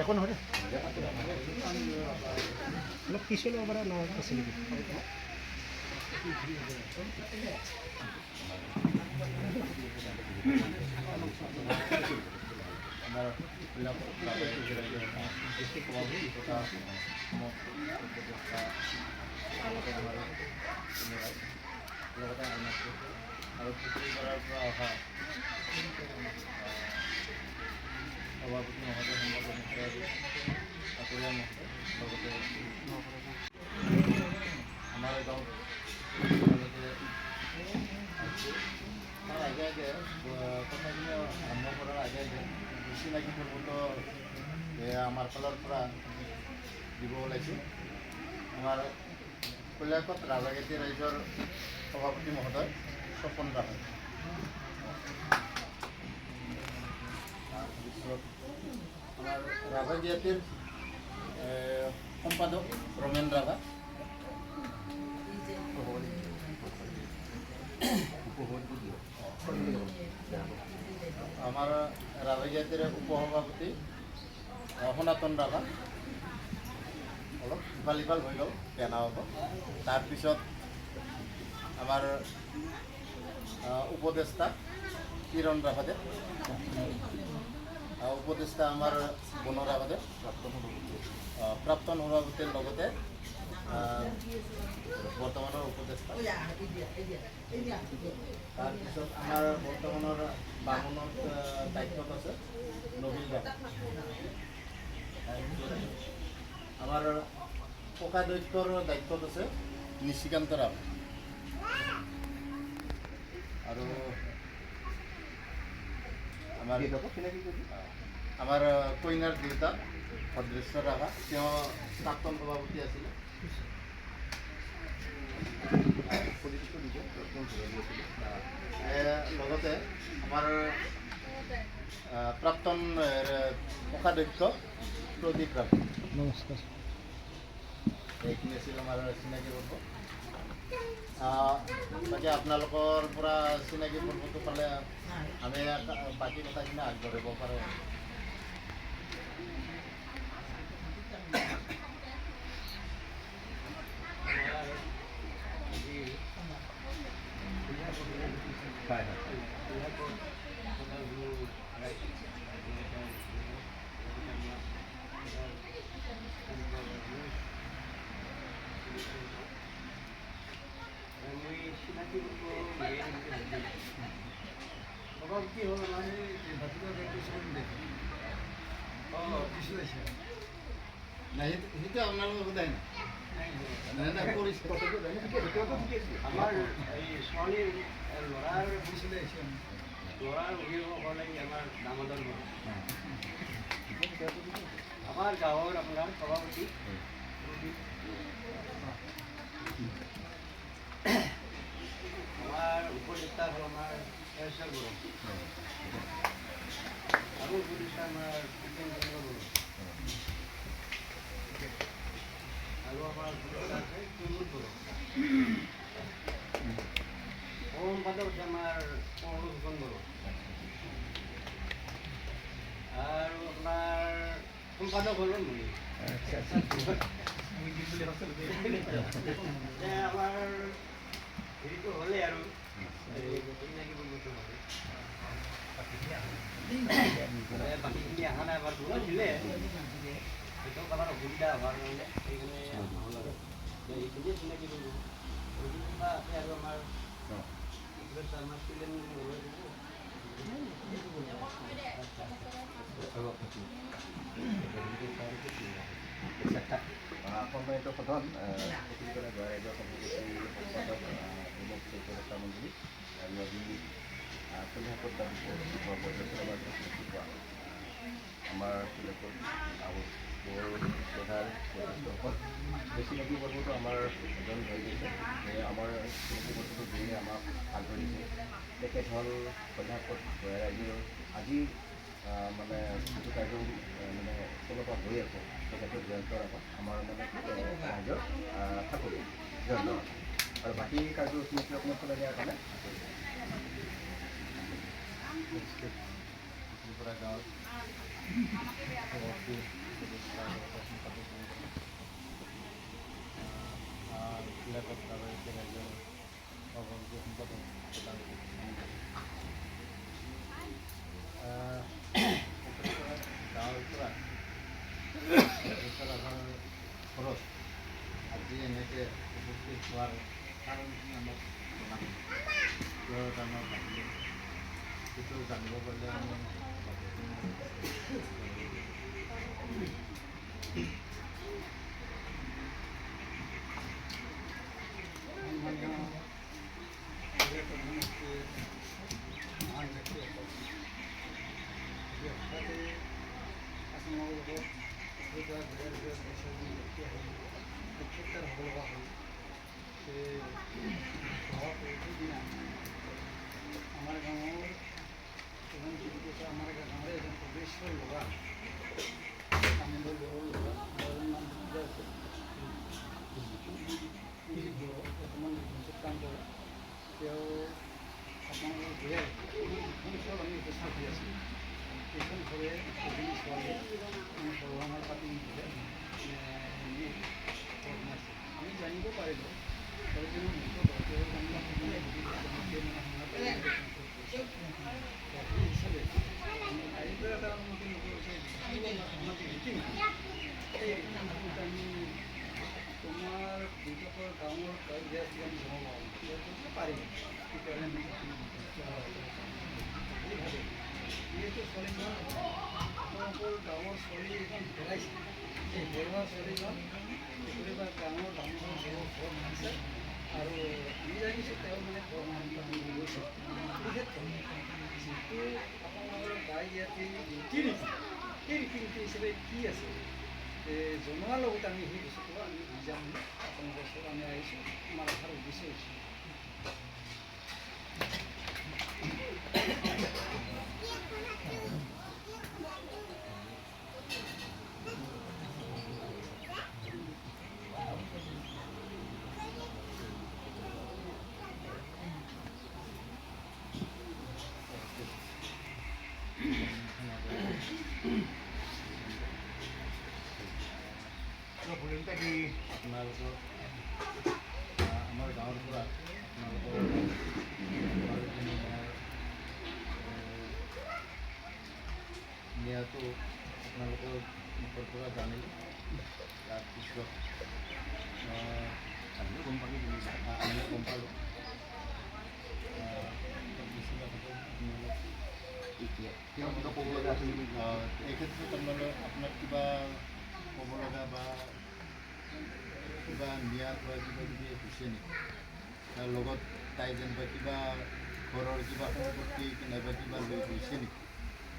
এখন হলে অলপ পিছলৈ পৰা ন আছে নেকি আৰু পুখুৰী পাৰৰ পৰা অহা সভাপতি মহোদয় সম্পাদক চাকৰিয়া মহোদয় লগতে আমাৰ গাঁৱত তাৰ আগে আগে কথাখিনি আৰম্ভ কৰাৰ আগে আগে চিনাকি পৰ্বটো আমাৰ ফালৰ পৰা দিব ওলাইছোঁ। আমাৰ কলিয়াকত ৰাজাগেতি ৰাইজৰ সভাপতি মহোদয় স্বপন ৰাভা, তাৰপিছত আমাৰ ৰাভাজ্ঞাতিৰ সম্পাদক ৰমেন ৰাভা, আমাৰ ৰাভাজ্ঞাতিৰ উপসভাপতি সনাতন ৰাভা, অলপ ইফাল সিফাল হৈ গ'ল বেয়া নহ'ব। তাৰপিছত আমাৰ উপদেষ্টা কিৰণ ৰাভাদেৱ, উপদেষ্টা আমাৰ বন ৰাভাদেৱ, প্ৰাক্তন সভাপতিৰ লগতে বৰ্তমানৰ উপদেষ্টা। তাৰপিছত আমাৰ বৰ্তমানৰ বামুণত দায়িত্বত আছে নবীন ৰাভা। আমাৰ কোষাধ্যক্ষৰ দায়িত্বত আছে নিশিকান্ত ৰাভা। আৰু আমাৰ কইনাৰ দেউতা ভদ্ৰেশ্বৰ ৰাভা, তেওঁ প্ৰাক্তন সভাপতি আছিলে। লগতে আমাৰ প্ৰাক্তন কোষাধ্যক্ষ প্ৰদীপ ৰাভা। নমস্কাৰ। এইখিনি আছিল আমাৰ চিনাকি পৰ্ব। বাকী আপোনালোকৰ পৰা চিনাকি পৰ্বটো পালে আমি বাকী কথাখিনি আগবাঢ়িব পাৰোঁ। কি হ'ল মানে নাই সেইটো আপোনালোকৰ সোধাই আমাৰ এই ছোৱালীৰ ল'ৰাৰ দিছিলে ল'ৰাৰ অভিভাৱকসকলে আমাৰ দামোদৰ আমাৰ গাঁৱৰ আপোনাৰ সভাপতি আমাৰ উপদেষ্টা হ'ল আমাৰ কেশৰ বড়ো আৰু উপদেষ্টা আমাৰ বড়ো আৰু আমাৰ উপদেষ্টা আছে কুমুদ বড়ো। সম্পাদক আছে আমাৰ পৌৰ ফুকন বড়ো আৰু আপোনাৰ সম্পাদক হ'ল মই। আমাৰ হেৰিটো হ'লে আৰু বাকীখিনি অহা নাই এবাৰ দূৰ আছিলে সেইটো কাৰোবাৰ অসুবিধা হোৱাৰ কাৰণে সেইকাৰণে নহ'ল আৰু এইখিনিয়ে চিনাকি কৰিব আছে আৰু আমাৰ আমাৰ ষ্টুডেণ্ট সম্মানিত সদন ৰাইজৰ সভাপতি সম্পাদক উমুক চৈত্যতা মন্দিৰ নদী কলিয়াকত আমাৰ কলিয়াকত বৰ সোধাৰ চিনাকি পৰ্বটো আমাৰ এজন হৈ গৈছে আমাৰ চিনাকি পৰ্বটো যিয়ে আমাক আগবাঢ়িছে তেখেত হ'ল কন্যাপথ গঞা ৰাইজৰ আজি মানে যিটো কাৰ্য মানে চলপা হৈ আছে তেখেতৰ জয়ন্তৰ আগত আমাৰ মানে ৰাইজৰ থাকোঁ জয়ন্ত আৰু বাকী কাৰ্যসূচী আপোনাক চলাই দিয়াৰ কাৰণে ত্ৰিপুৰা গাঁৱৰ গাঁৱৰ পৰা খৰচ আজি এনেকৈ উপস্থিত হোৱাৰ কাৰণখিনি আমাক কিয় আমাৰ সেইটো জানিব পাৰিলে আমি আমাৰ গাঁৱৰ এজন জীৱিকা আমাৰ গাঁৱৰে এজন প্ৰৱেশ্বৰ ল'ৰা তামিলৰ ঘৰৰ ল'ৰা আৰু নাম আছে বৰ্তমান ডিফেন্সত কাম কৰে তেওঁ আপোনালোকৰ ঘূৰাই এখন ঘৰ আমি উপস্থাপ হৈ আছোঁ এইখন ঘৰে এজনী ছোৱালী সৰ্বাঙৰ পাতি দিলে আমি জানিব পাৰিলোঁ ছোৱালীজনীৰ মুখত তেওঁৰ হিচাপে কাৰিকৰ এটা অনুমতি নকৰিছে ৰীতি এই ৰীতিমতে আমি তোমাৰ দেউতাকৰ গাঁৱৰ গেছ আমি জমা পাৰিম তেতিয়াহ'লে আমি ভাবে যিহেতু ছোৱালীজন আপোনালোকৰ গাঁৱৰ ছোৱালী এখন হেৰাইছে এই হেৰুৱা ছোৱালীজন কেতিয়াবা গাঁৱৰ ডাঙৰ ঘৰ আছে আৰু আমি জানিছোঁ তেওঁ মানে ঘৰ মানুহ গৈছে এই ক্ষেত্ৰত যিটো আপোনালোকৰ গাই ইয়াতে ৰীতি নীতি সেই ৰীতি নীতি হিচাপে কি আছে জনোৱাৰ লগতে আমি সেই বস্তুটো আমি বুজাম আপোনালোকৰ ওচৰত আমি আহিছোঁ আমাৰ আশাৰ উদ্দেশ্য হৈছে আপোনালোকৰ আমাৰ গাঁৱৰ পৰা আপোনালোকৰ নিয়াটো আপোনালোকৰ মুখৰ পৰা জানিলোঁ তাৰপিছত আমিও গম পালোঁ কিবা ক'ব লগা আছিল এই ক্ষেত্ৰত আপোনাক কিবা ক'ব লগা বা কিবা নিয়াত বা কিবা কিবি হৈছে নেকি তাৰ লগত তাই যেনিবা কিবা ঘৰৰ কিবা সম্পত্তি নাইবা কিবা লৈ গৈছে নেকি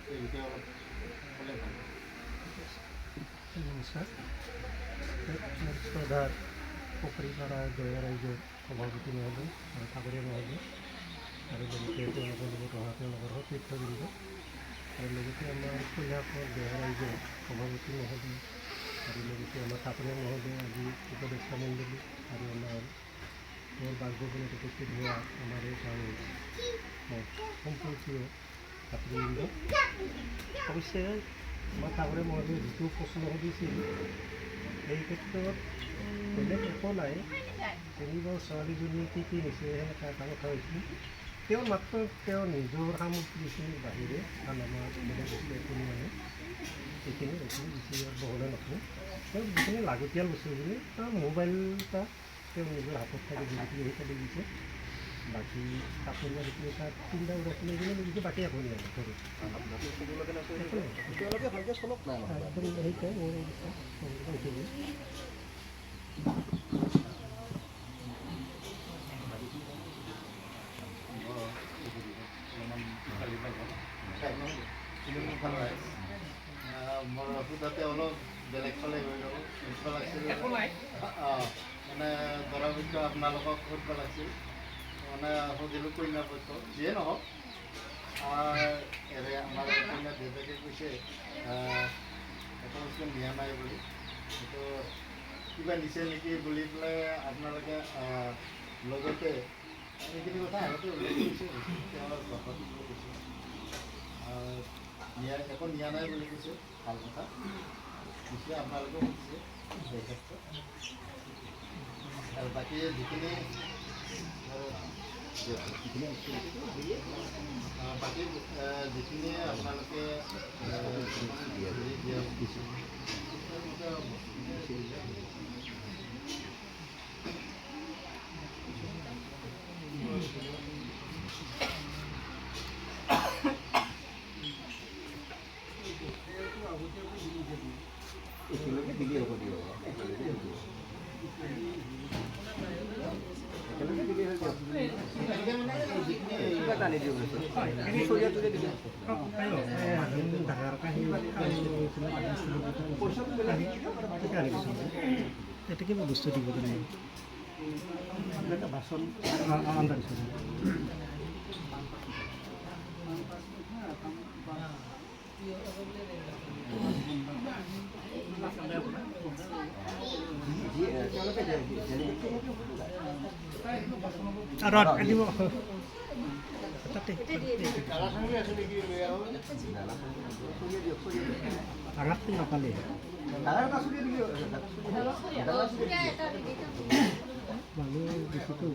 এই বিষয়ে অলপ ক'লে ভাল নমস্কাৰ শ্ৰদ্ধাৰ পুখুৰীপাৰা গঞা ৰাইজৰ সভাপতি মহোদয় আৰু ঠাকুৰীয়া মহোদয় আৰু লগতে তেওঁলোকৰ লগত অহা তেওঁলোকৰ সতীৰ্থবৃন্দ আৰু লগতে আমাৰ কইনাখৰ গঞা ৰাইজৰ সভাপতি মহোদয় আৰু লগতে আমাৰ ঠাকুৰীয়া মহোদয় আজি উপদেষ্টা মণ্ডলী আৰু আমাৰ মোৰ বাসভৱনত উপস্থিত হোৱা আমাৰ এই গাঁৱৰ সম্পৰ্কীয় ছাত্ৰীবৃন্দ অৱশ্যে আমাৰ ঠাকুৰীয়া মহোদয়ে যিটো প্ৰশ্ন সুধিছিল এই ক্ষেত্ৰত বেলেগ একো নাই যেনিবা ছোৱালীজনী কি নিছে সেনেকৈ এটা কথা হৈছিল তেওঁ মাত্ৰ তেওঁ নিজৰ সামগ্ৰীখিনিৰ বাহিৰে কাৰণ আমাৰ বেলেগ বস্তু একো মানে এইখিনি বেছি বহলে নকৰোঁ তেওঁ যিখিনি লাগতিয়াল বস্তুখিনি তাৰ মোবাইল এটা তেওঁ নিজৰ হাতত থাকি যিখিনি সেইখিনি দিছে বাকী কাপোৰ যিখিনি তাত চিন্তা ওলাইছিলে এইখিনি দিছে বাকী একো নাই নকৰোঁ তেওঁলোকে ভালকৈ চলক নাই একদম সেইটোৱে মোৰ সেইখিনি মোৰ তাতে অলপ বেলেগ বিষয়ে আপোনালোকক সুধিব লাগিছিল মানে সুধিলোঁ কইনা পক্ষ যিয়ে নহওক আমাৰ কইনা দেউতাকে কৈছে একো বস্তু নিয়া নাই বুলি সেইটো কিবা নিছে নেকি বুলি পেলাই আপোনালোকে লগতে এইখিনি কথা আগতে উল্লেখ কৰিছে তেওঁৰ ঘৰত কৈছে একো নিয়া নাই বুলি কৈছে ভাল কথা নিশ্চয় আপোনালোকেও সুধিছে সেই ক্ষেত্ৰত আৰু বাকী যিখিনি বাকী যিখিনি আপোনালোকে একেলগে দিলে হ'ব দিয়ক একেলগে দিলে হৈ যাব কিবা টানি দিওঁ চৰিয়াটোকে দিলে এটা কিবা বস্তু দিব কাৰণে এটা বাচন আন্দাজ rod kan ibu tadi sangat tuh apa nih lalu di situ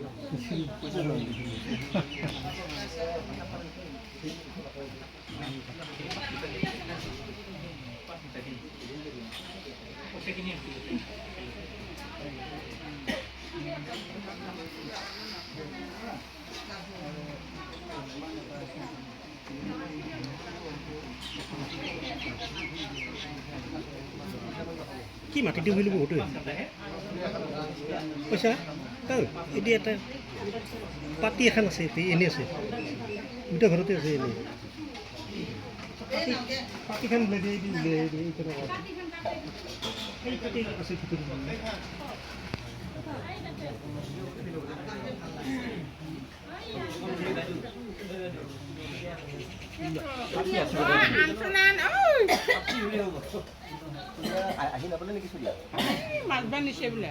কি মাটি দিওঁ বুলি বহুতো পইচা এতিয়া এটা পাতি এখন আছে এনেই আছে দুটা ঘৰতে আছে এনেই পাতিখন উলিয়াই দিয়ে এই পাতি আছে ভিতৰত আহি নাপালে নেকি চুৰিয়া মাছবা নিছে বোলে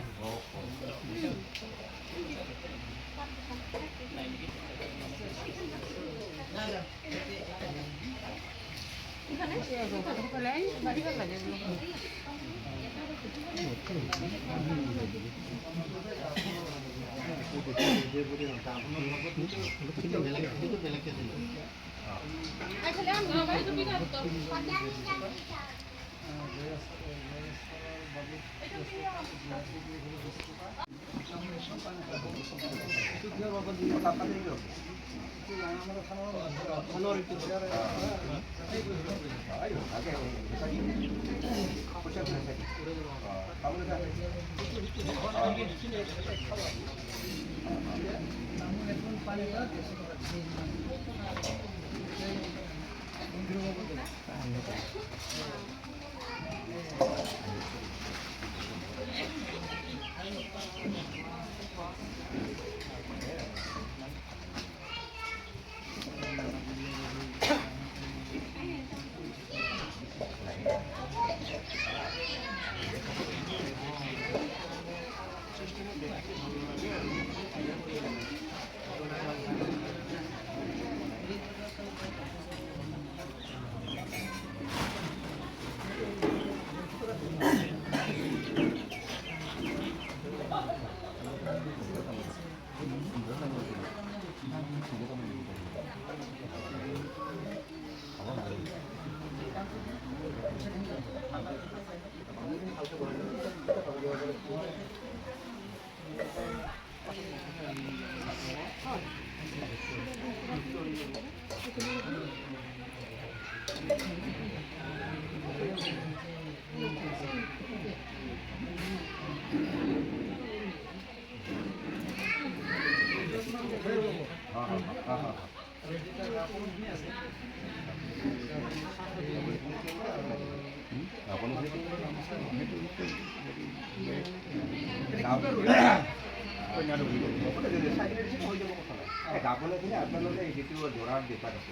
কইনাটো বুলি ক'ব চাইকেল দিছে হৈ যাব কথা নাই গাবলৈ কিনে আপোনালোকে যিটো দৰাৰ বেপাৰ আছে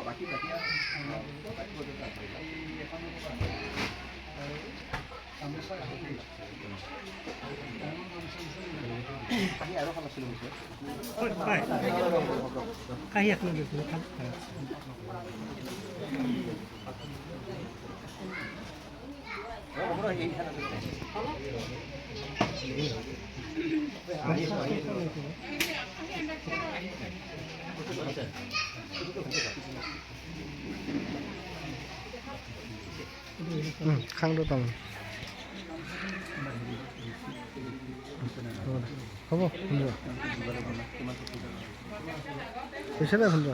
বাকী বাকী আৰু এখন আছিলোঁ কাহি এখন দেখুন খাংটো তাম হ'ব শুনিব পইচা নাই শুনিব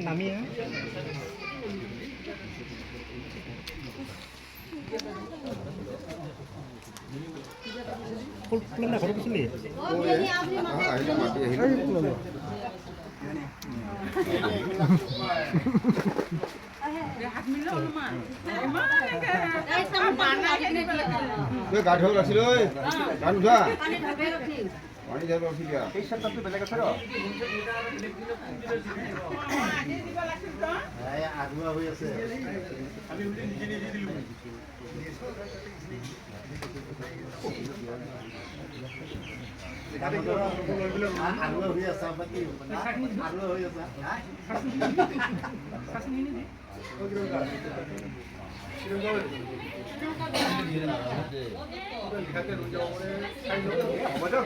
নামিয়া ফুলনা ঘৰত গৈছিলি গা ধুব আছিল ঐ গা নুধা পানী যাব ৰখি দিয়া এই চেণ্টাৰটো বেলেগ আছে ৰ আগুৱা হৈ আছে আগুৱা হৈ আছা বাকী আগুৱা হৈ আছা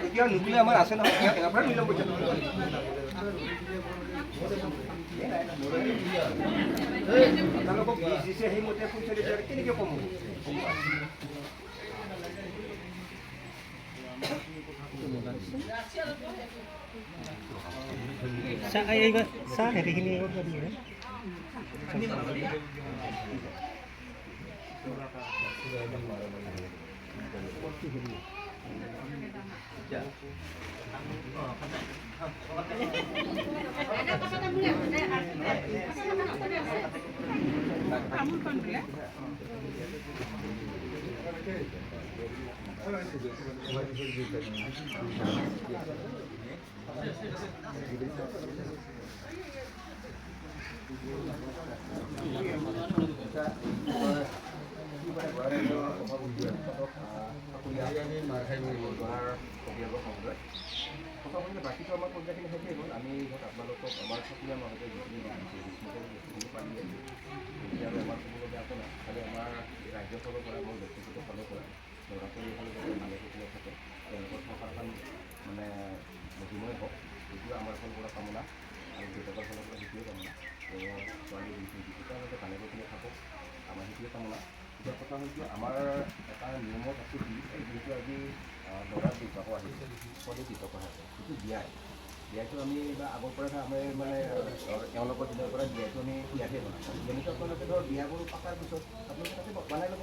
এতিয়া নুকুলে আমাৰ আছে নহয় এবাৰ পৰা লৈ ল'ব আপোনালোকক বীজ দিছে সেইমতে পইচা দিছে কেনেকৈ কম হ'ব চাহ হেৰিখিনি বাকীটো আমাৰ পৰ্যায়খিনি শেষেই হ'ল আমি আপোনালোকক আমাৰ সক্ৰিয় মাজতে যিখিনি যিখিনি পানী এতিয়া আমাৰ ক'বলগীয়া আছে নাই খালি আমাৰ ৰাজ্যৰ ফালৰ পৰা মোৰ ব্যক্তিগত ফালৰ পৰা ল'ৰা ছোৱালীসকলে যাতে মালিকসকলে থাকে তেওঁলোকৰ সংসাৰখন মানে মহিময় হওক সেইটোৱে আমাৰ ফালৰ পৰা কামনা আৰু দেউতাকৰ ফালৰ পৰা সেইটোৱে কামনা ছোৱালী তেওঁলোকে ভালেকৈ থাকক আমাৰ সেইটোৱে কামনা এতিয়া কথা হৈছে আমাৰ এটা নিয়মত আছে কি যিহেতু আজি ল'ৰাৰ বিবাহ আহিছে ছোৱালী বিবাহ আছে সেইটো বিয়াইটো আমি আগৰ পৰা আমি মানে তেওঁলোকৰ দিনৰ পৰা বিয়াটো আমি ইয়াতে বনাওঁ যেনেকৈ আপোনালোকে ধৰক বিয়াবোৰ পতাৰ পিছত আপোনালোকে তাতে বনাই ল'ব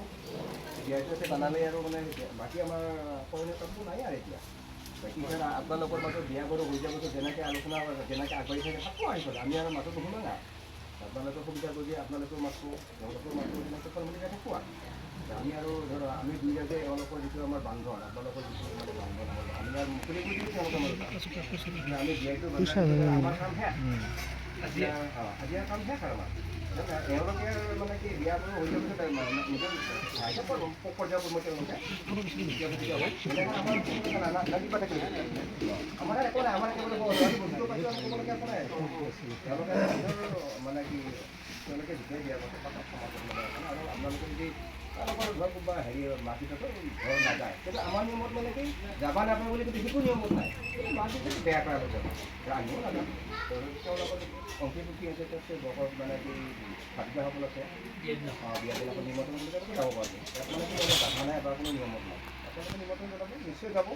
বিয়াটো তাতে বনালে আৰু মানে বাকী আমাৰ কৰণীয় কামটো নাই আৰু এতিয়া বাকী এতিয়া আপোনালোকৰ মাজত বিয়াবোৰো হৈ যাব যেনেকৈ আলোচনা যেনেকৈ আগবাঢ়ি থাকে তাকো আহিব আমি আৰু মাজত নুশুনো না আপোনালোকৰ সুবিধা কৰি দিয়ে আপোনালোকৰ মাতটো তেওঁলোকৰ মাতটো তেনেকৈ ফৰ্মেলি থাকোঁ আমি আৰু ধৰক আমি দুইটাতে এওঁলোকৰ যিটো আমাৰ বান্ধন আপোনালোকৰ যিটো মানে বান্ধন আমি আৰু মুকলি কৰি দিওঁ তেওঁলোকৰ মাজত আমি বিয়াটো আমাৰ কাম শেষ আজি কাম শেষ আৰু আমাৰ এওঁলোকে মানে কি বিয়া বাৰু হৈ যোৱাৰ পিছত নিজৰ পৰ্যায়ত মই তেওঁলোকে আমাৰ একো নাই, আমাৰ একেবাৰে বস্তু পাইছোঁ আৰু ক'বলগীয়া একো নাই। তেওঁলোকে নিজৰ মানে কি তেওঁলোকে যিটোৱে বিয়া পাতে তাত সমাজত মানে আৰু আপোনালোকে যদি তেওঁলোকৰ ঘৰ কোনোবা হেৰি মাটিতো ঘৰ নাযায়, কিন্তু আমাৰ নিয়মত মানে কি যাবা নাপায় বুলি কিন্তু সেইটো নিয়মত নাই। মাটিটো বেয়া কৰা হৈছে আমিও নাযাওঁ। তেওঁলোকৰ অংশী পুঠি আছে বৰ্ষৰ মানে কি ভাতিজাসকল আছে বিয়া দিনাখন নিমন্ত্ৰণ বুলি তেওঁলোকে যাব পাৰিব। ইয়াত মানে কি অলপ বাধা নাই বা কোনো নিয়মত নাই। আপোনালোকে নিমন্ত্ৰণ জনাব, নিশ্চয় যাব।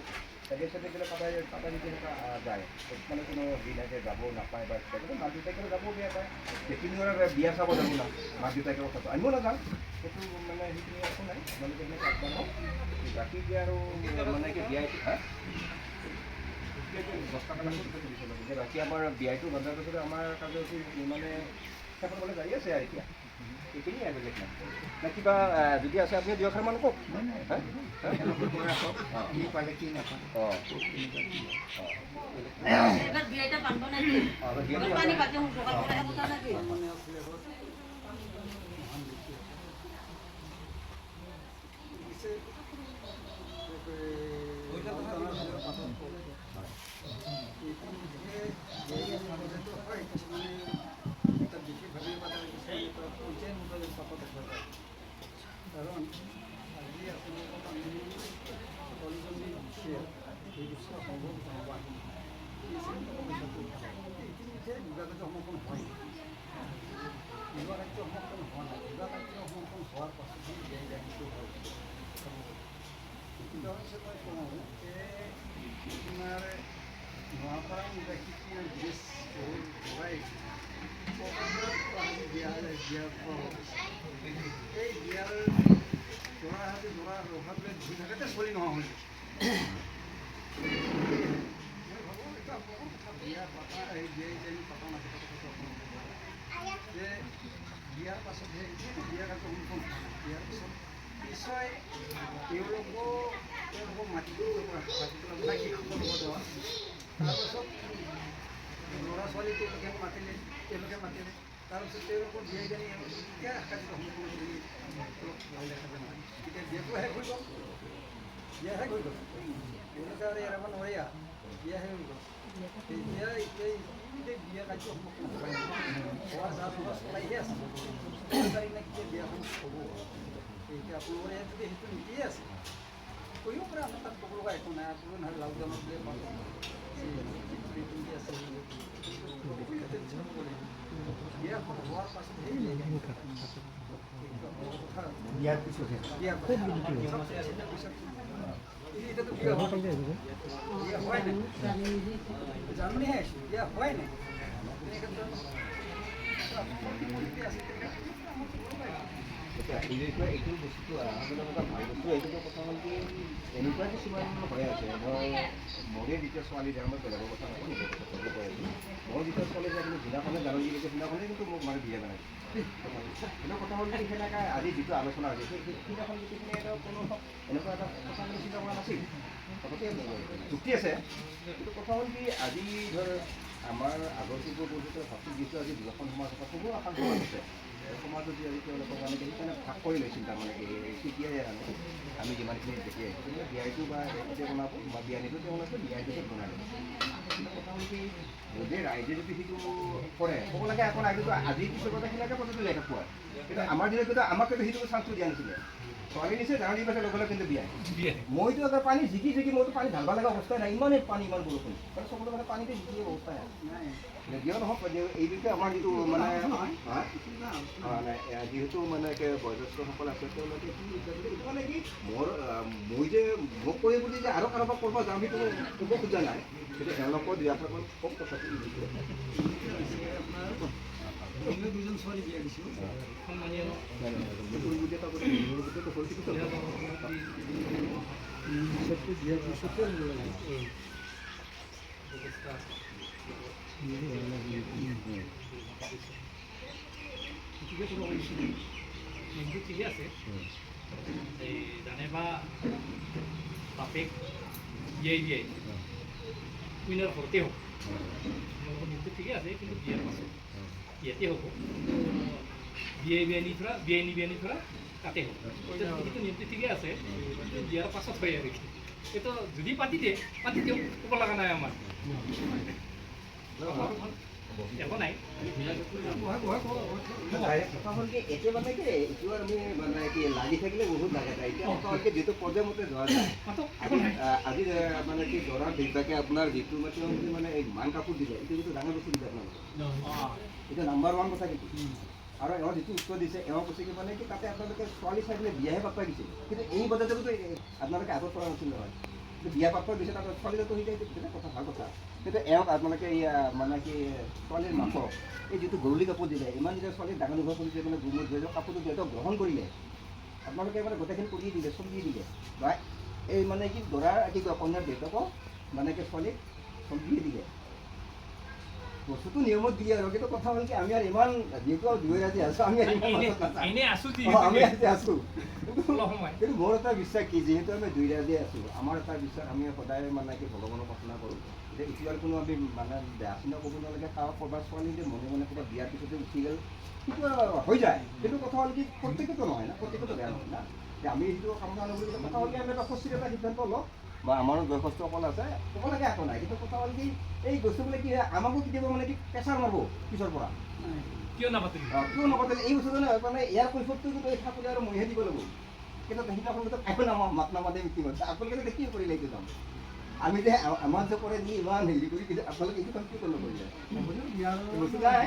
এড্ৰেছ চেড্ৰেছ দিলে পাতা যদি এনেকুৱা যায় মানে কোনো হেৰি নাই যে যাব নাপায় বা কিন্তু মাক দেউতাকে যাব বেয়া পায়। সেইখিনি বিয়া চাব যাব না মাক দেউতাকে কথাটো আমিও নাযাওঁ। সেইটো মানে সেইখিনি একো নাই। আপোনালোকে এনে আগবাঢ়ক। বাকী বিয়া আৰু মানে কি বিয়া বাকী আমাৰ বিয়াটো বজাৰ পিছতে আমাৰ কাৰ্যসূচী মানে শেষ হ'বলৈ যাই আছে আৰু এতিয়া এইখিনিয়ে আৰু বেলেগ নাই নে কিবা যদি আছে আপুনি দুই এষাৰমান কওক। কাৰণ আজি আপোনালোকক আমি সকলোজনে দিছে এই বিশ্ব সম্ভৱ নহয় এইখিনিতে বিবাহ কাৰ্য সমাপন হয়। বিবাহ কাৰ্য সমাপন হোৱা নাই। বিবাহ কাৰ্য সমাপন হোৱাৰ পাছতহে বিয়া জাতিটো হয়। উদাহৰণ হিচাপে মই কওঁ যে আপোনাৰ নোৱাপাৰা নিবাসী বিদেশ ভৰাই বিয়া এই বিয়াৰ দৰা হাতে দৰা ৰখাবলৈ ধুই থাকোঁতে চলি নোহোৱা হৈছে। মই ভাবোঁ এটা বহুত কথা বিয়া পতা এই বিয়া ইত্যাদি পতা নাছিল যে বিয়াৰ পাছতহে বিয়া কাৰ্য সম্পন্ন বিয়াৰ পিছত নিশ্চয় তেওঁলোকক মাটিটো আপোনাক শিক্ষকৰ লগত দেৱা তাৰপাছত ল'ৰা ছোৱালী তেওঁলোকে মাতিলে তাৰপিছত তেওঁলোকক বিয়াই জানি এতিয়া কাৰ্য সম্পূৰ্ণ কৰি ভাল দেখা যায় নহয়। এতিয়া বিয়াটো শেষ হৈ গ'ল, বিয়া শেষ হৈ গ'ল, তেওঁলোকে আৰু এৰাব নোৱাৰি বিয়া শেষ হৈ গ'ল। এতিয়া বিয়া কাৰ্য সম্পূৰ্ণ হোৱা যা চলাইহে আছে তাৰিখ নে কেতিয়া বিয়াখন হ'ব। এতিয়া আপোনালোকৰ ইয়াত যদি সেইটো নীতিয়ে আছে কৰিব পাৰে, আমাৰ তাত ক'ব লগা একো নাই। আপোনালোকে নহয় লকডাউনত বিয়া পাব আছে বিয়া হোৱাৰ পাছত বিয়াৰ পিছতহে বিয়া হোৱাই নাই, জাননীহে আছোঁ বিয়া হোৱাই নাই। এইটো বস্তুটো আহোঁতে এটা ভাল বস্তু। এইটো কথা হ'ল কি এনেকুৱা কিছুমান হৈ আছে। মোৰে যেতিয়া ছোৱালী যায় মই বেলেগৰ কথা নকওঁ, নিজৰ কথা ক'ব কৈ আছোঁ। মই যেতিয়া ছোৱালী যায় কিন্তু দিনাখনে জানো কি কৈছে দিনাখনে কিন্তু মোক মানে বিয়া বনাইছে। কিন্তু কথা হ'ল কি সেনেকৈ আজি যিটো আলোচনা হৈছে সেইদিনাখন গোটেইখিনি এটা কোনো এনেকুৱা এটা কথা মানে চিন্তা কৰা নাছিল। কথাতে যুক্তি আছে, কিন্তু কথা হ'ল কি আজি ধৰ আমাৰ আগৰ পূৰ্বপুৰুষে ভাবি যিটো আজি দুখন সমাজ এটা সবো এখন সমাজ আছে। সমাজত যদি আজি তেওঁলোকক মানে সেইকাৰণে ভাগ কৰি লৈছিল তাৰমানে কি তেতিয়াই আমি যিমানখিনি দেখি আহিছোঁ কিন্তু বিয়াইটো বা এতিয়া বনাব বা বিয়ানীটো তেওঁ বনাইছে বিয়ানীটো বনাই ল'ব। কিন্তু কথা হ'ল কি যদি ৰাইজে যদি সেইটো কৰে ক'ব লাগে একো নাই, কিন্তু আজিৰ পিছৰ কথা সেনেকৈ পদ্ধতি যায় পোৱা। কিন্তু আমাৰ দিনত কিন্তু আমাক কিন্তু সেইটো চান্সটো দিয়া নাছিলে। ছোৱালী নিছে ডাঙৰ পাছে লগে লগে কিন্তু বিয়া মইতো এটা পানী জিকি মইতো পানী ঢালবা লগা অৱস্থাই নাই। ইমানেই পানী ইমান বৰষুণ মানে সকলো মানে পানীতে জিকি অৱস্থাই নাই। দিয় নহওক এই বিষয়ে আমাৰ যিটো মানে যিহেতু মানে বয়োজ্যেষ্ঠসকল আছে তেওঁলোকে কি মানে কি মই যে মোক কৈ বুলি যে আৰু কাৰোবাক কৰিব যাওঁ সেইটো ক'ব খোজা নাই, কিন্তু এওঁলোকৰ দুই এষাৰমান কম কথাটো আপোনাৰ দুজন ছোৱালী বিয়া দিছোঁ বিয়াৰ পিছতে কিন্তু ঠিকে আছে এই জানে বা বাপেক বিয়াই কুইনাৰ ঘৰতে হ'ব কিন্তু ঠিকে আছে, কিন্তু বিয়াৰ পাছত ইয়াতে হ'ব বিয়ানীৰ পৰা তাতে হ'ব সেইটো নিয়মটো ঠিকে আছে কিন্তু বিয়াৰ পাছত হয় আৰু এইটো যদি পাতি দিওঁ ক'ব লগা নাই আমাৰ একো নাই কথা হ'ল কি এতিয়া মানে কি এইটো আমি মানে কি লাগি থাকিলে বহুত লাগে যায় এতিয়া কথা হ'ল কি যিটো পৰ্যায়মতে যোৱা যায় আজি মানে কি দৰাৰ দেউতাকে আপোনাৰ যিটো মানে এই মান কাপোৰ দিলে এইটো কিন্তু ডাঙৰ বস্তু দিছে আপোনালোকে এইটো নাম্বাৰ 1 কথা কিন্তু আৰু এওঁ যিটো উত্তৰ দিছে এওঁ কৈছে কি মানে কি তাতে আপোনালোকে ছোৱালী চাই পেলাই বিয়াহে পাতবা দিছে কিন্তু এই বজাৰটোতো আপোনালোকে আগত পৰা নাছিল নহয় কিন্তু বিয়া পাতবা দিছে তাত ছোৱালীটো হৈ যায় বেলেগ কথা ভাল কথা কিন্তু এওঁক আপোনালোকে মানে কি ছোৱালীৰ মাকক এই যিটো গৰুলী কাপোৰ দিলে ইমান যেতিয়া ছোৱালী ডাঙৰ দীঘল কৰিছে মানে গুৰুত ধৰি কাপোৰটো যিহেতু গ্ৰহণ কৰিলে আপোনালোকে মানে গোটেইখিনি কৰি দিলে চব দি দিলে বা এই মানে কি দৰাৰ কি কয় কন্যাৰ দেউতাকক মানে কি ছোৱালীক চব দি দিলে বস্তুটো নিয়মত দিয়ে আৰু কিন্তু কথা হ'ল কি আমি আৰু ইমান যিহেতু দুই ৰাতি আছোঁ আমি আমি আছোঁ কিন্তু মোৰ এটা বিশ্বাস কি যিহেতু আমি দুই ৰাতি আছোঁ আমাৰ এটা বিশ্বাস আমি সদায় মানে কি ভগৱানক প্ৰাৰ্থনা কৰোঁ যে এইটো আৰু কোনো আমি মানে বেয়া চিন্তা ক'ব নালাগে কাৰোবাৰ ক'ৰবাৰ ছোৱালী যে মনে মনে ক'ৰবাত বিয়াৰ পিছতে উঠি গ'ল সেইটো হৈ যায় কিন্তু কথা হ'ল কি প্ৰত্যেকেতো নহয় না প্ৰত্যেকেতো বেয়া নহয় না যে আমি সেইটো কামনা নকৰিলে কথা হ'ল কি আমি এটা সস্তীৰ এটা সিদ্ধান্ত লওঁ বা আমাৰো বয়সস্থসকল আছে ক'ব লাগে একো নাই কিন্তু কথা হ'ল কি এই বস্তুবিলাক কি হয় আমাকো কেতিয়াবা মানে কি প্ৰেছাৰ মাৰিব পিছৰ পৰা কিয় নাপাতিলি কিয় নপাতিলে এই বস্তুটো মানে ইয়াৰ কৈফতটো কিন্তু এই চাকৰি আৰু মইহে দিব লাগিব কিন্তু সেইদিনাখন একো মাত নামাতে মিটিঙত আপোনালোকে কি কৰিলে এইটো যাম আমি যে আমাৰ যে কৰে দি ইমান হেৰি কৰি কিন্তু আপোনালোকে এইটো কাম কি কৰিব কৰিলে বস্তু নাই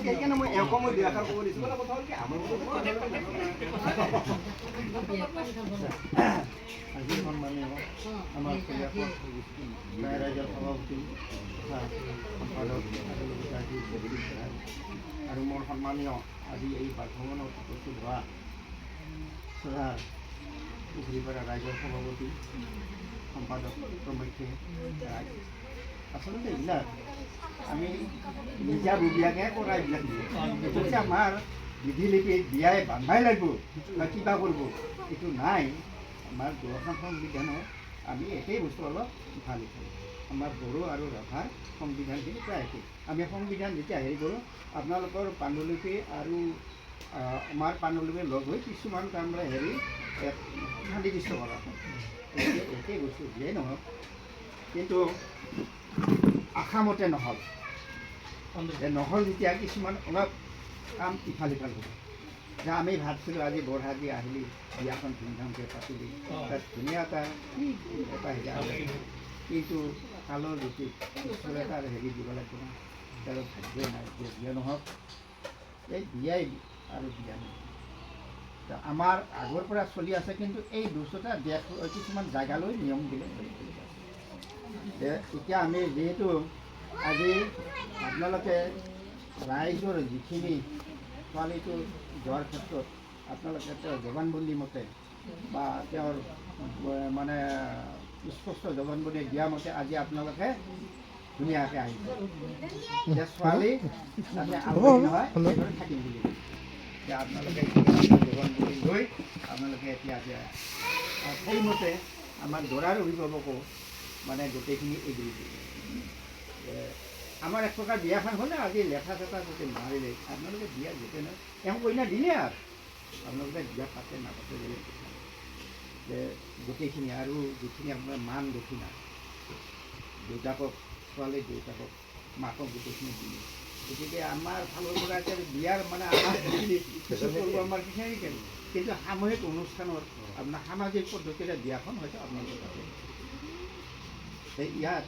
সেইকাৰণে মই এওঁ মই দুই আষাৰ ক'ব দিছোঁ মানে কথা হ'ল কি আমাৰ আজি সন্মানীয় আমাৰ ৰাইজৰ সভাপতি সম্পাদক আৰু মোৰ সন্মানীয় আজি এই ভ্ৰমণত উপস্থিত হোৱা চৰাৰ পুখুৰীপাৰা ৰাইজৰ সভাপতি সম্পাদক প্ৰমুখ্যে ৰাইজ আচলতে এইবিলাক আমি নিজাববীয়াকৈ কৰা এইবিলাক এইটো যে আমাৰ বিধি লিপিত বিয়াই বান্ধাই লাগিব বা কিবা কৰিব এইটো নাই আমাৰ দুয়োখন সংবিধানত আমি একেই বস্তু অলপ ভাল লিখোঁ আমাৰ বড়ো আৰু ৰাভাৰ সংবিধানখিনি প্ৰায় একেই আমি সংবিধান যেতিয়া হেৰি কৰোঁ আপোনালোকৰ পাণ্ডুলিপি আৰু আমাৰ পাণ্ডুলিপি লগ হৈ কিছুমান তাৰমানে হেৰি নিৰ্দিষ্ট কৰা হয় একেই বস্তু যিয়েই নহওক কিন্তু আশামতে নহ'ল যেতিয়া কিছুমান অলপ কাম ইফাল সিফাল হ'ব যে আমি ভাবিছিলোঁ আজি বৰহাজী আহিলি বিয়াখন ধুমধামকৈ পাতিলি তাত ধুনীয়া এটা হেৰি কিন্তু কালৰ ৰুটি ঈশ্বৰে তাৰ হেৰি দিব লাগিব না তাৰ ভাগ্য নাই যে বিয়া নহওক এই বিয়াই আৰু বিয়া নহয় আমাৰ আগৰ পৰা চলি আছে কিন্তু এই বস্তুটা দেশ কিছুমান জেগালৈ নিয়ম দিলে এতিয়া আমি যিহেতু আজি আপোনালোকে ৰাইজৰ যিখিনি ছোৱালীটো যোৱাৰ ক্ষেত্ৰত আপোনালোকে তেওঁৰ জবানবন্দী মতে বা তেওঁৰ মানে স্পষ্ট জবানবন্দী দিয়া মতে আজি আপোনালোকে ধুনীয়াকৈ আহিছে যে ছোৱালী যাতে আগ্ৰহী নহয় সেইদৰে থাকিম বুলি যে আপোনালোকে জবানবন্দী লৈ আপোনালোকে এতিয়া সেইমতে আমাৰ দৰাৰ অভিভাৱকো মানে গোটেইখিনি এগ্ৰী দিয়ে আমাৰ এক প্ৰকাৰ বিয়াখন হ'লে আজি লেখা চেখা যদি মাৰিলে আপোনালোকে বিয়া যেতে নহয় এওঁ কইনা দিলে আৰু আপোনালোকে বিয়া পাতে নাপাতে বেলেগ যে গোটেইখিনি আৰু যিখিনি আপোনাৰ মান দক্ষিণা দেউতাকক ছোৱালীৰ দেউতাকক মাকক গোটেইখিনি দিলে গতিকে আমাৰ ফালৰ পৰা এতিয়া বিয়াৰ মানে আমাৰ কৰিব আমাৰ কিছুমান কিন্তু সামূহিক অনুষ্ঠানৰ আপোনাৰ সামাজিক পদ্ধতিৰে বিয়াখন হয়তো আপোনালোকে পাতে ইয়াত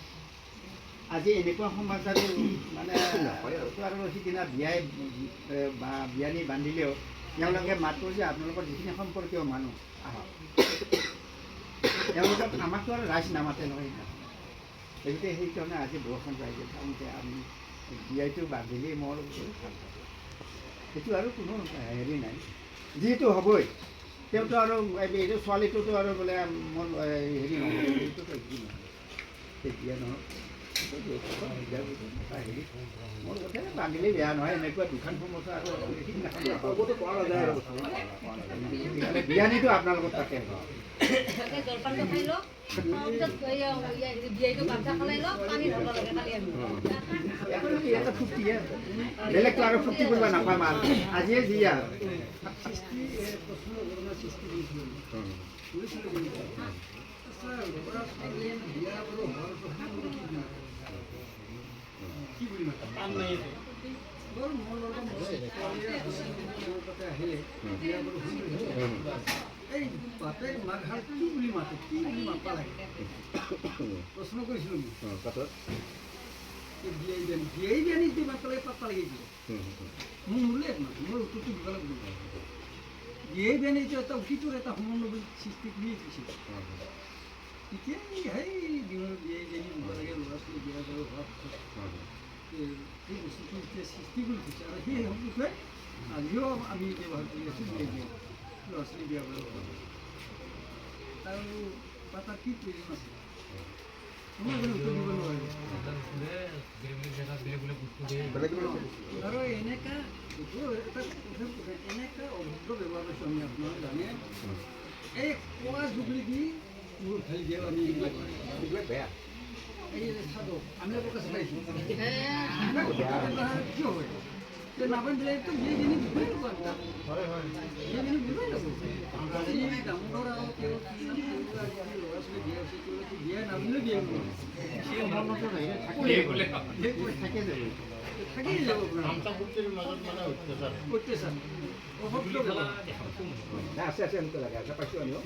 আজি এনেকুৱা সমাজ আৰু মানে আৰু সিদিনা বিয়াই বা বিয়ানী বান্ধিলেও তেওঁলোকে মাতো যে আপোনালোকৰ যিখিনি সম্পৰ্কীয় মানুহ আহক তেওঁলোকক আমাকতো আৰু ৰাইজ নামাতে নহয় গতিকে সেইকাৰণে আজি বৰষুণ ৰাইজে চাওঁতে আমি বিয়াইটো বান্ধিলেই মোৰ ভাল পাব সেইটো আৰু কোনো হেৰি নাই যিহেতু হ'বই তেওঁতো আৰু এইটো ছোৱালীটোতো আৰু বোলে মোৰ হেৰি নহয় এইটোতো হেৰি নহয় সেই বিয়া নহয় কৈছোঁ দেশখন দিগদাৰ বুজি এটা হেৰি মোৰ কথা বান্ধিলে বেয়া নহয় এনেকুৱা দুখন সমস্যা আৰু ক'বতো পোৱা নাযায় আৰু বিৰিয়ানীটো আপোনাৰ লগত থাকে জলপানটো খাই লওক বিয়াইটো গামছা খালাই লওক পানী ধৰিব লাগে খালি আমি এটা ফূৰ্তিহে বেলেগটো আৰু ফূৰ্তি কৰিব নাপাম আৰু আজিয়ে যি আৰু সৃষ্টি প্ৰশ্ন ঘটনা সৃষ্টি কৰিছিলোঁ ল'ৰা ছোৱালী বিয়া বাৰু হোৱাৰ কি বুলি মাতা বৰ মোৰ লগত মোৰ তাতে আহিলে বিয়া বাৰু এই বাপেক মাঘাৰ কি বুলি মাতে কি বুলি মাতবা লাগে প্ৰশ্ন কৰিছিলোঁ বিয়াই বিয়ানী মাতবা লাগে পাতবা লাগে মোৰ নোলে মোৰ উত্তৰটো দিব লাগিব বিয়াই বিয়ানীটো এটা অতীতৰ এটা সমন্বয় সৃষ্টি কৰি দিছিল তেতিয়া সেই দিনৰ বিয়াই বিয়ানী দিব লাগে ল'ৰা ছোৱালী বিয়া বাৰু হোৱাৰ পিছত সেই বস্তুটো এতিয়া সৃষ্টি কৰি দিছে আৰু সেই বিষয়ে আজিও আমি ব্যৱহাৰ কৰি আছোঁ বিয়াই বিয়ানী ল'ৰা ছোৱালী বিয়া বাৰু আৰু পাতাৰ কি প্ৰয়োজন আছে কোনো উত্তৰ দিব নোৱাৰে আৰু এনেকুৱা এনেকুৱা অভদ্ৰ ব্যৱহাৰ কৰিছোঁ আমি আপোনালোকে জানে এই কোৱা জুগলি দি মোৰ ঢালি দিওঁ আমি বেয়া এই চাদক আমি প্ৰকাশ পাইছোঁ কিয় হয় নাবান্ধিলেতো বিয়ে দিনে দিবই লাগিব বিয়ে দিনে দিবই লাগিব এই দামোদৰ আৰু তেওঁ কি নাম ল'ৰা ছোৱালী বিয়া হৈছে তেওঁলোকে বিয়া নামিলে বিয়া থাকে যাব থাকেই যাব আপোনাৰ অত্যাচাৰ অভদ্ৰ ব্যৱহাৰ আছে আছে এনেকুৱা লাগে আছে পাইছোঁ আমিও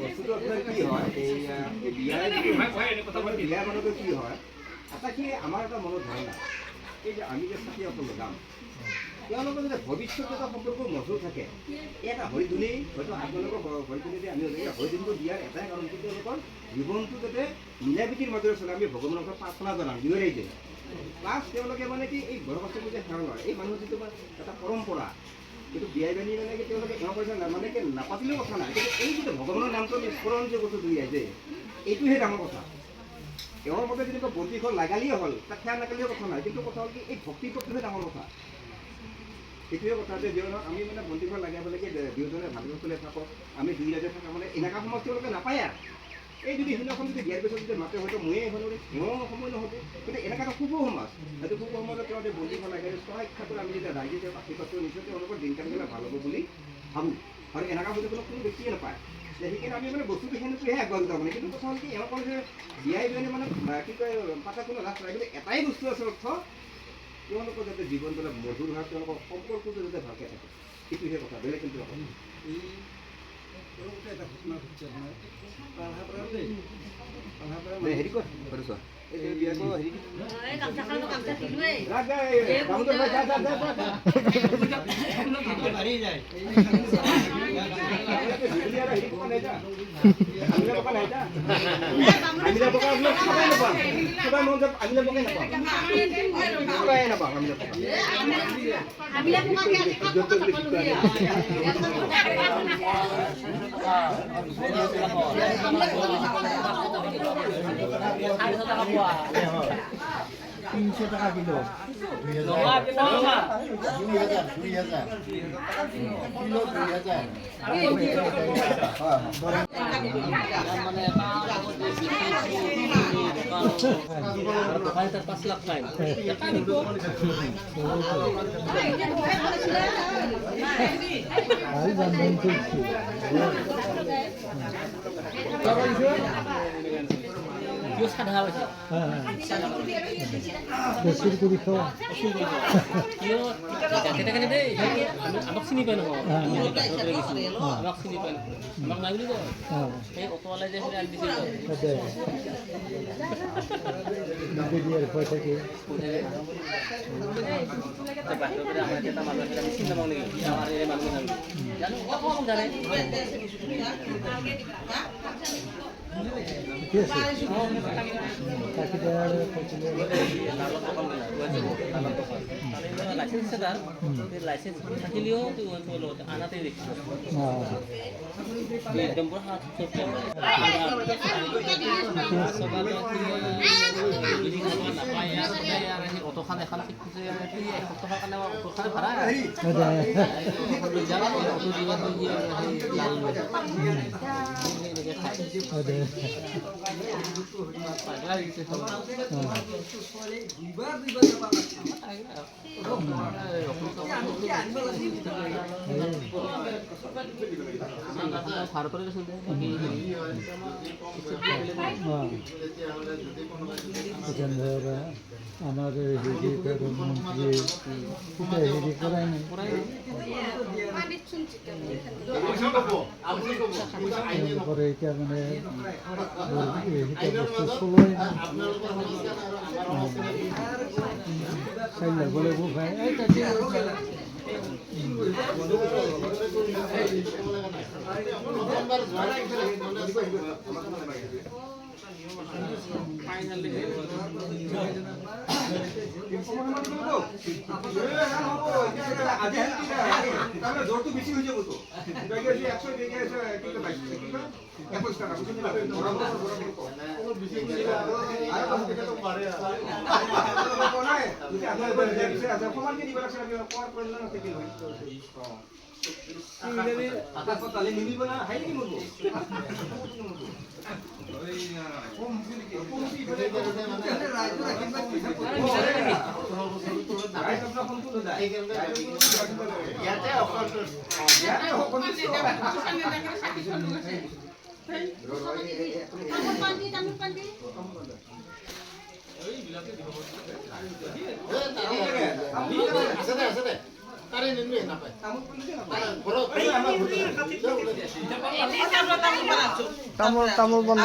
বস্তুটো আপোনাৰ কি হয় এই বিয়া মানুহটো কি হয় আটাইখিনি আমাৰ এটা মনত ধাৰণা এই যে আমি যে চাকিসকল লগাম তেওঁলোকৰ যদি ভৱিষ্যত এটা সম্পৰ্ক মজুৰ থাকে এটা হৰিধুনী হয়তো আপোনালোকৰ হৰিধুনীতে আমি হৰিধুনীটো দিয়াৰ এটাই কাৰণ কিন্তু তেওঁলোকৰ জীৱনটো যাতে মিলা প্ৰীতিৰ মাজেৰে চলে আমি ভগৱানৰ পৰা প্ৰাৰ্থনা জনাম দুয়োৰে যে প্লাছ তেওঁলোকে মানে কি এই বয়সস্থ যে সেৱা লয় এই মানুহৰ যিটো এটা পৰম্পৰা কিন্তু বিয়াই বানী মানে কি তেওঁলোকে এওঁ কৰিছে মানে কি নাপাতিলেও কথা নাই কিন্তু এই যিটো ভগৱানৰ নামটো স্মৰণ যে বস্তু দুই যে এইটোহে ডাঙৰ কথা এওঁৰ মতে যেনিবা বন্তিখন লাগালেই হ'ল তাত সেয়া নাগালেও কথা নাই কিন্তু কথা হ'ল কি এই ভক্তিৰ পক্ষহে ডাঙৰ কথা এইটোৱে কথা যে জীৱনত আমি মানে বন্তিখন লগাব লাগে দুয়োজনে ভাবি চলে থাকক আমি দুই ৰাইজে থকা মানে এনেকুৱা সময় তেওঁলোকে নাপায় আৰু এই যদি সিদিনাখন যদি বিয়াৰ পিছত যদি মাতে হয়তো ময়ে এখন এওঁ সময় নহ'ব কিন্তু এনেকুৱা এটা শুভ সমাজ সেইটো শুভ সমাজত তেওঁলোকে বন্তিখন লাগে স্বশিক্ষাটো আমি যেতিয়া ৰাইজে তেওঁ আশীৰ্বাদটো নিশ্চয় তেওঁলোকৰ দিনকালবিলাক ভাল হ'ব বুলি ভাবোঁ আৰু এনেকুৱা হ'লে কোনো ব্যক্তিয়ে নাপায় সেইকাৰণে আমি মানে বস্তুটো সেনেকৈহে আগবাঢ়ি যাব মানে কিন্তু কথা হ'ল কি এওঁ কয় যে বিয়াই বিয়ানে মানে কি কয় পাতা কোনো লাভ নাই কিন্তু এটাই বস্তু আছে অৰ্থ তেওঁলোকৰ যাতে জীৱনবিলাক মধুৰ হয় তেওঁলোকৰ সম্পৰ্কটো যাতে ভালকৈ থাকে সেইটোহে কথা বেলেগ কিন্তু কথা এই এটা ঘটনা ঘটিছে আপোনাৰ পালহাপাৰা দেই পালহাপাৰা হেৰি কৰ চোৱা এই বিয়াটো হেৰি গামছা খালো গামছা দিলোৱেই বাঢ়ি যায় তিনশো টাকা কিলো 2000 কিলো 5 লাখ পাই সাধা হৈছে আমাক চিনি পাই নহয় আমাক চিনি পাই আমাক নাই বুলি কয় সেই অটোৱালাই যে আনি দিছিল বাহিৰৰ আমাৰ এটা মানুহ আমি চিনি নাপাওঁ নেকি আমাৰ এই মানুহ জানো অকণমান জানে ঠিকে আছে তাকিটা আৰু লাইসেন্স আছে তাৰ লাইসেন্স থাকিলেও আনাতে দেখি একদম পুৰো হাত অটোখান এখন ঠিক এসপ্তাহৰ কাৰণে অটোখানে ভাড়া অটো দিব ভাৰতৰে আমাৰ হেৰি মন্ত্ৰী হেৰি কৰাই নাই পৰে এটা মানে চলোৱাই চাইলে গ'লে খাই জোরটো বেশি হয়ে যাবো তো 100 টাকা তামোল বন্ধ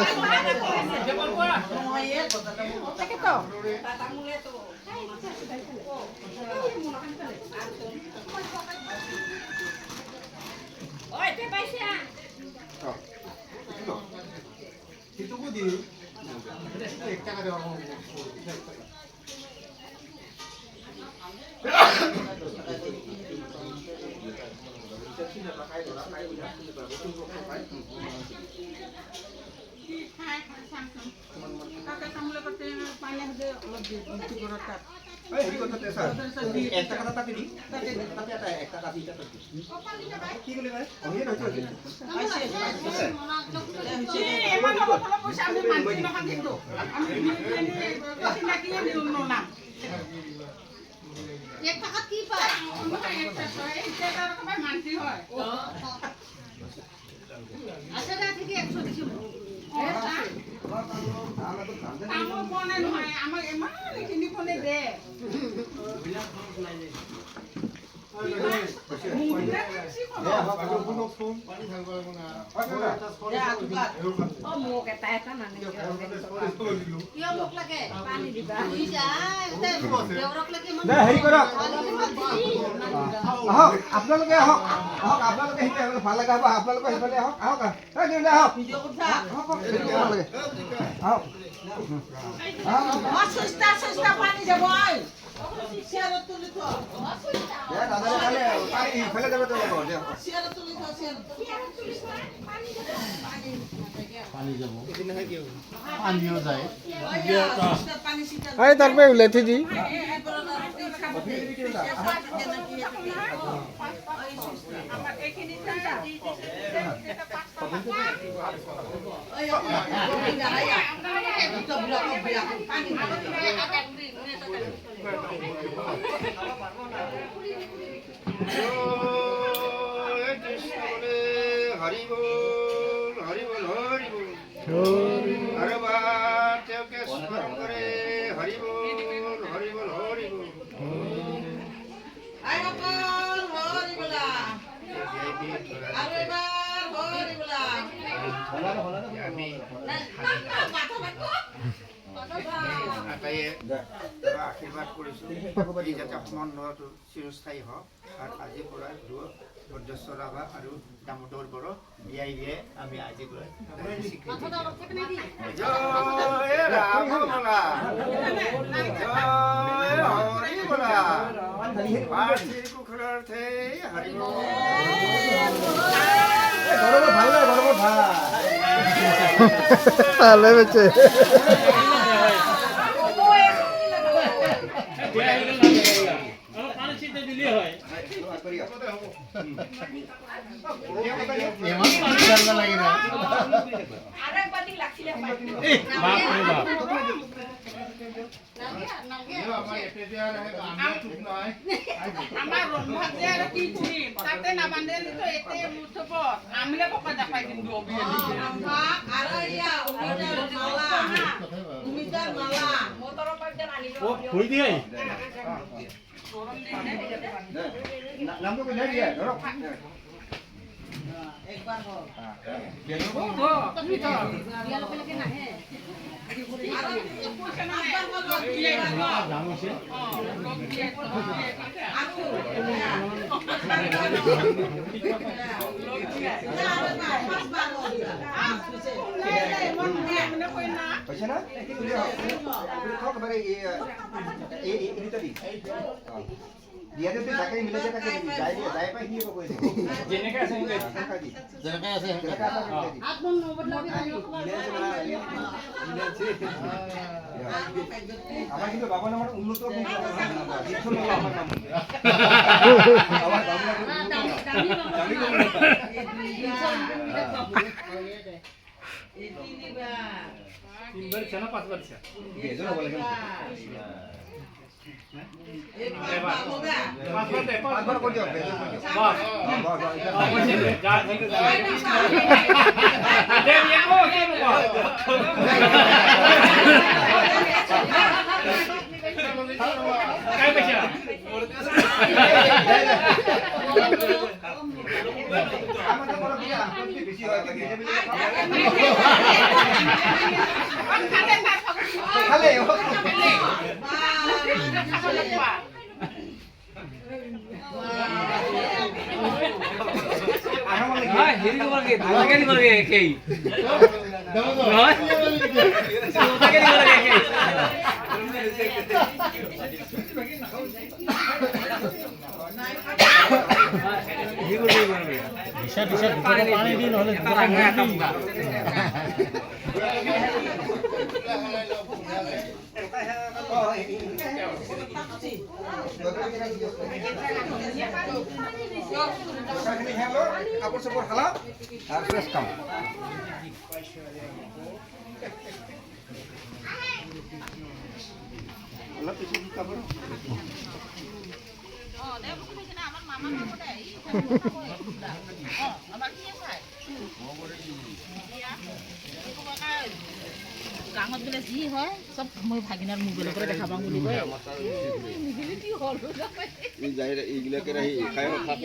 আপোনালোকে আহক আপোনালোকে ভাল লগা হ'ব আপোনালোকে সেইফালে আহক আহক পানীও যায় তাৰপৰা ওলাই থৈ দি আশীৰ্বাদ কৰিছোঁ যাতে মন চিৰস্থায়ী হওক আৰু আজিৰ পৰা বৰ্জস্ব ৰাভা আৰু দামোদৰ বড়ো বিয়াই বিয়াই আমি আজি গৈ কথাটা অলপ থাকে নেকি? জয় ৰাম বলা জয় হৰি বলা পাৰ্থিৰ কুশলাৰ্থে হৰি বল ভালে বেছে আমাৰ ৰন্ধা যে আৰু কি কৰিম তাতে নাবান্ধে তো এতে মুঠব আমলে পকা দেখাই দিম ভুই দিয়ে নামটো কৈ দিয়া ধৰক বিয়ালৈকে নাহে হৈছে না থক এবারে এই দুটা দি দিয়াতে তো তাকে মিলে যে তাকে যাই দিয়ে যাই পাই হিয়ে কই দিও যেনেকে আছে সেনেকে যেনেকৈ আছে আত্মন নবদলাবি আমার কিন্তু বাবা নামের উন্নত আমার নাম আমার তিনবার ছিল 5 বার ছিল বেজন হব লাগে পাঁচবার করে দিও বেজন করে দিও বাস যা ঠিক আছে দে নিয়া ও কে নো কাই পয়সা আমাদের বড় বিয়া বেশি হয় লাগে খালে হেৰি দিব লাগে ভালকে দিব লাগে একেই নহয় ভালকে দিব লাগে একেই পানী দি নহলে কাপড় চাপড় খালা আর ফ্রেশ কাম অলপ কিছু কাপড় গাঁৱত বোলে যি হয় চব মই ভাগিনাৰ মোবাইলৰ পৰা দেখা পাওঁ বুলি কয় এইবিলাকে খাই খাব